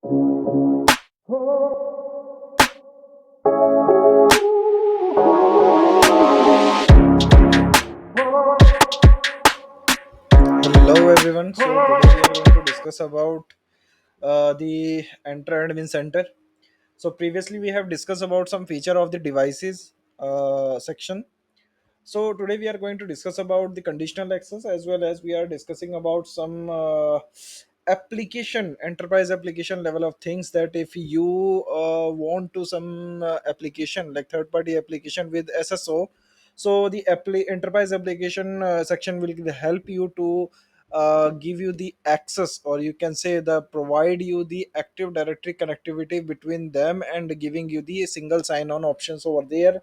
Hello everyone. So today we are going to discuss about the Enter Admin Center. So previously we have discussed about some feature of the devices section. So today we are going to discuss about the conditional access, as well as we are discussing about some application, enterprise application level of things, that if you want to some application like third party application with SSO, so the enterprise application section will help you to give you the access, or you can say the provide you the active directory connectivity between them and giving you the single sign on options over there.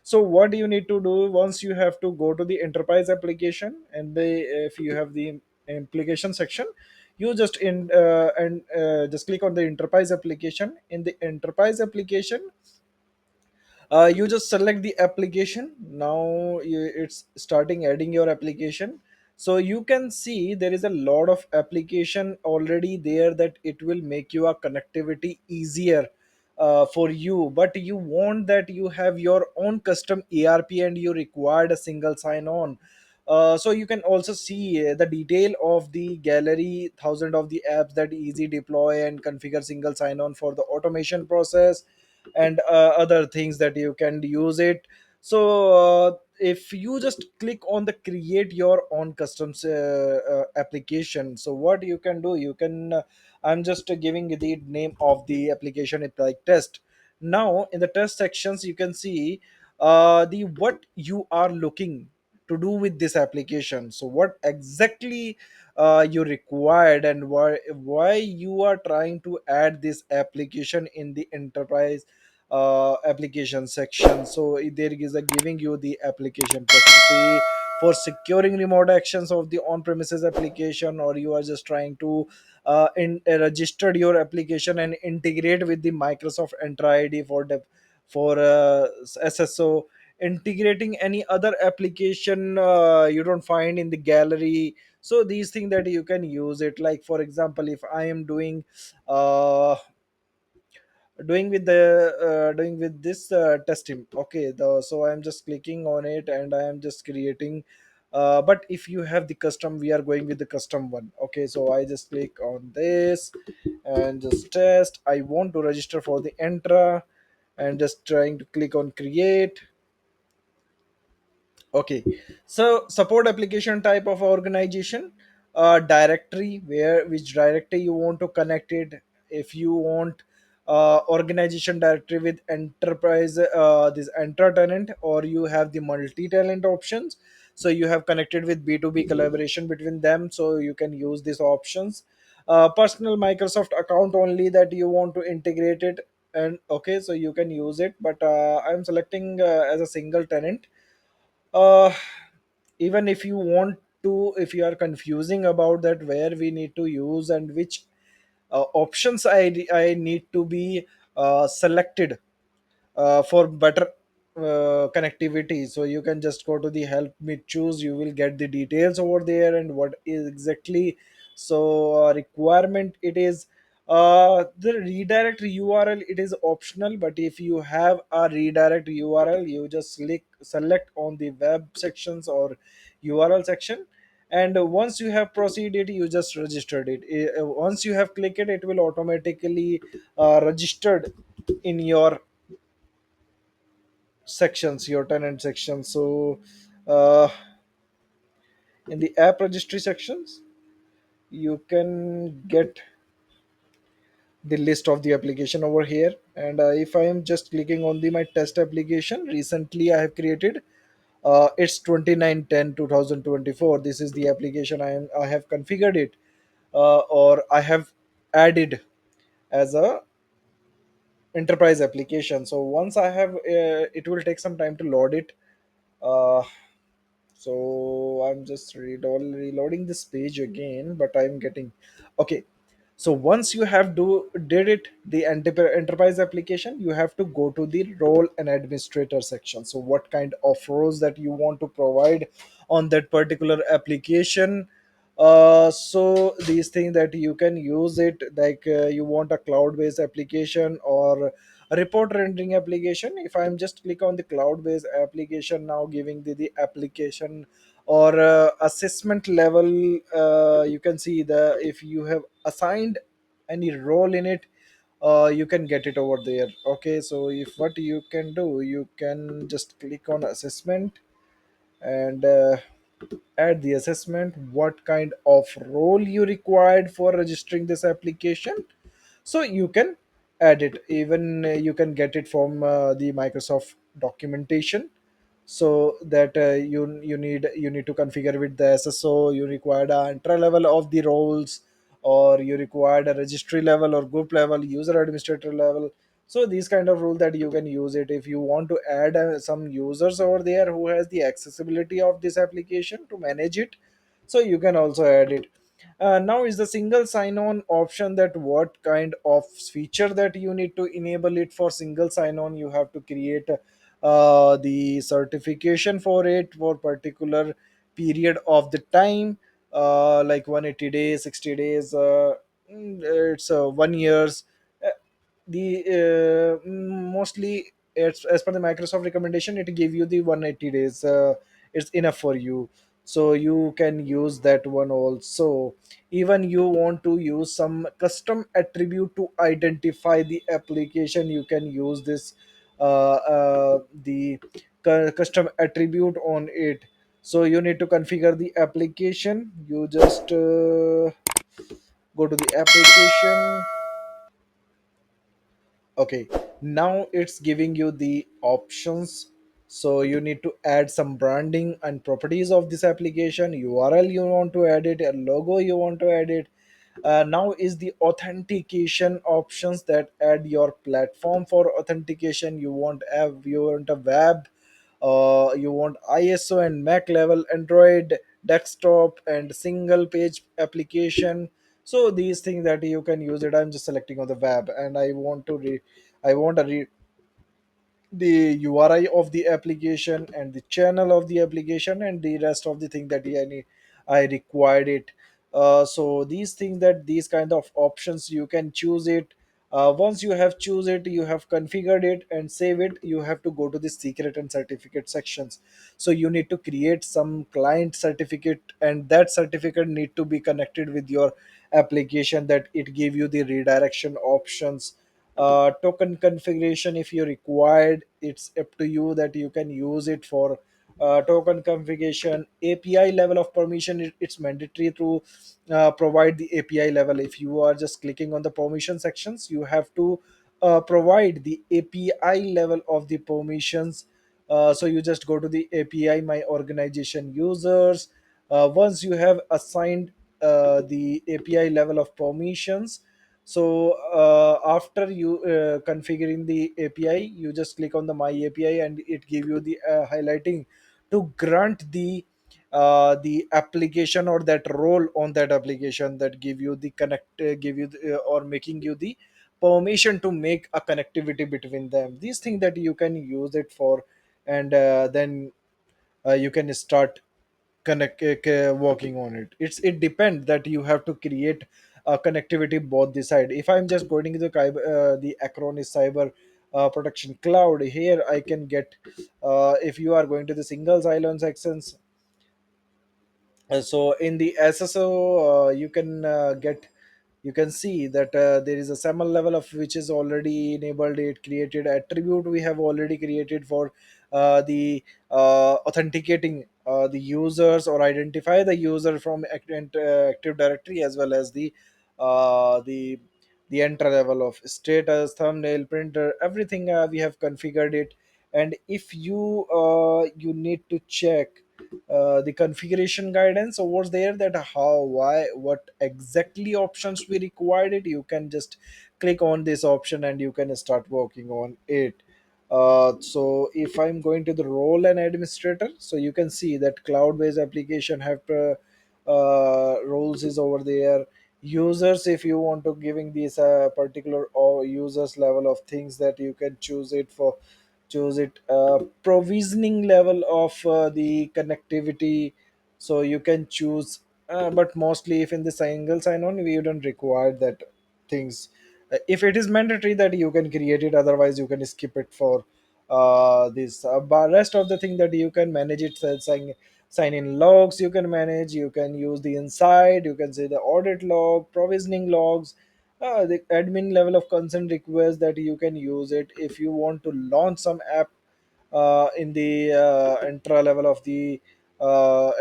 So what you need to do, once you have to go to the enterprise application, and if you have the application section, you just in and just click on the enterprise application. In the enterprise application, you just select the application. Now it's starting adding your application. So you can see there is a lot of application already there, that it will make your connectivity easier for you. But you want that you have your own custom ERP and you required a single sign on. So you can also see the detail of the gallery, thousand of the apps that easy deploy and configure single sign on for the automation process, and other things that you can use it. So if you just click on the create your own custom application, so what you can do, you can I'm just giving you the name of the application, it's like test. Now in the test sections you can see the what you are looking to do with this application. So what exactly you required, and why you are trying to add this application in the enterprise application section. So there is a giving you the application proxy for securing remote actions of the on-premises application, or you are just trying to registered your application and integrate with the Microsoft Entra ID for the for SSO, integrating any other application you don't find in the gallery. So these things that you can use it, like for example, if I am uh, doing with this testing, okay, so I'm just clicking on it and I am just creating. But if you have the custom, we are going with the custom one. Okay, so I just click on this and just test. I want to register for the Entra, and just trying to click on create. Okay, so support application type of organization, directory, where which directory you want to connect it. If you want organization directory with enterprise, this enter tenant, or you have the multi tenant options. So you have connected with B2B collaboration between them, so you can use these options. Personal Microsoft account only, that you want to integrate it, and okay, so you can use it. But I'm selecting as a single tenant. uh Even if you want to, if you are confusing about that where we need to use and which options I need to be selected for better connectivity, so you can just go to the help me choose. You will get the details over there, and what is exactly so requirement it is. The redirect URL, it is optional, but if you have a redirect URL, you just select on the web sections or URL section. And once you have proceeded, you just registered it. Once you have clicked it, it will automatically registered in your sections, your tenant section. So uh, in the app registry sections, you can get the list of the application over here. And if I am just clicking on the my test application recently I have created, it's 29/10/2024. This is the application I have configured it, or I have added as a enterprise application. So once I have it will take some time to load it. uh, So I'm just reloading this page again, but I'm getting okay. So once you have did it, the enterprise application, you have to go to the role and administrator section. So what kind of roles that you want to provide on that particular application? So these things that you can use it, like you want a cloud based application or a report rendering application. If I'm just click on the cloud based application, now giving the application or assessment level, you can see the if you have assigned any role in it, you can get it over there. Okay, so if what you can do, you can just click on assessment and add the assessment what kind of role you required for registering this application. So you can add it. Even you can get it from the Microsoft documentation. So that you need to configure with the SSO. You required a intra level of the roles, or you required a registry level or group level, user administrator level. So these kind of rule that you can use it if you want to add some users over there who has the accessibility of this application to manage it. So you can also add it. Now is the single sign-on option, that what kind of feature that you need to enable it. For single sign-on, you have to create the certification for it for particular period of the time, like 180 days, 60 days, it's 1 years. Uh, the mostly as per the Microsoft recommendation, it give you the 180 days. It's enough for you, so you can use that one also. Even you want to use some custom attribute to identify the application, you can use this the custom attribute on it. So you need to configure the application. You just go to the application. Okay, now it's giving you the options. So you need to add some branding and properties of this application. URL you want to add it, a logo you want to add it. Now is the authentication options, that add your platform for authentication. You want a web, you want ISO and Mac level, Android, desktop, and single page application. So these things that you can use it. I'm just selecting on the web, and I want a the URI of the application and the channel of the application and the rest of the thing that I required it. So these things, that these kind of options you can choose it. Once you have choose it, you have configured it and save it, you have to go to the secret and certificate sections. So you need to create some client certificate, and that certificate need to be connected with your application, that it give you the redirection options. Token configuration, if you required, it's up to you, that you can use it for token configuration. API level of permission, it's mandatory to provide the API level. If you are just clicking on the permission sections, you have to provide the API level of the permissions. So you just go to the API my organization users. Once you have assigned the API level of permissions, so after you configuring the API, you just click on the my API, and it give you the highlighting to grant the application or that role on that application, that give you the connect give you the, or making you the permission to make a connectivity between them. These things that you can use it for, and then you can start working on it. It depends that you have to create a connectivity both the side. If I'm just going to the Acronis cyber protection cloud, here I can get if you are going to the single silent sections. So in the SSO, you can see that there is a SAML level of which is already enabled. It created attribute we have already created for the authenticating the users, or identify the user from Active Directory, as well as uh, the the enter level of status, thumbnail, printer, everything we have configured it. And if you need to check the configuration guidance over there, that how, why, what exactly options we required it, you can just click on this option and you can start working on it. So if I'm going to the role and administrator, so you can see that cloud based application have roles is over there. Users, if you want to giving these particular or users level of things, that you can choose it. Provisioning level of the connectivity, so you can choose but mostly if in the single sign-on we don't require that things. If it is mandatory that you can create it, otherwise you can skip it for this. But rest of the thing that you can manage it, sign in logs you can manage, you can use the inside, you can say the audit log, provisioning logs, the admin level of consent request that you can use it if you want to launch some app in the intra level of the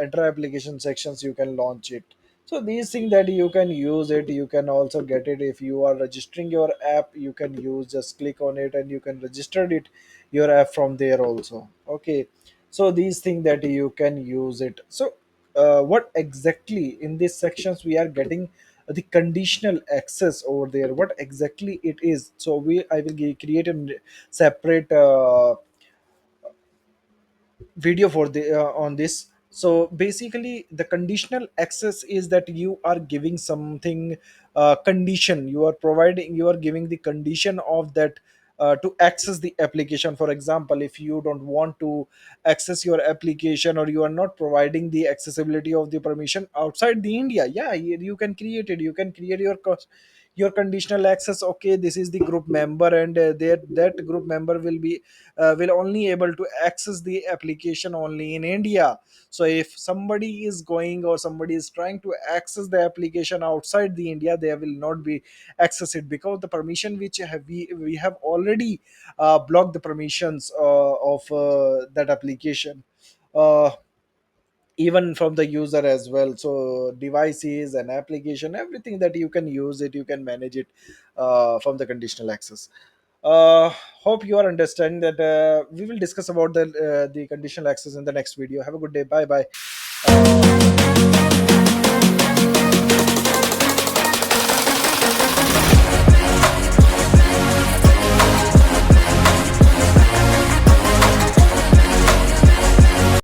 intra application sections you can launch it. So these things that you can use it, you can also get it if you are registering your app, you can use, just click on it and you can register it your app from there also. Okay, so these things that you can use it. So what exactly in these sections we are getting the conditional access over there, what exactly it is. So we I will create a separate video for the on this. So basically the conditional access is that you are giving something, condition you are providing, you are giving the condition of that to access the application. For example, if you don't want to access your application, or you are not providing the accessibility of the permission outside the India, yeah, you can create it, you can create your conditional access. Okay, this is the group member, and that group member will be will only able to access the application only in India. So if somebody is going, or somebody is trying to access the application outside the India, they will not be access it, because the permission which we have already blocked the permissions of that application, uh, even from the user as well. So devices and application, everything that you can use it, you can manage it from the conditional access. uh, Hope you are understanding that. We will discuss about the conditional access in the next video. Have a good day. Bye bye.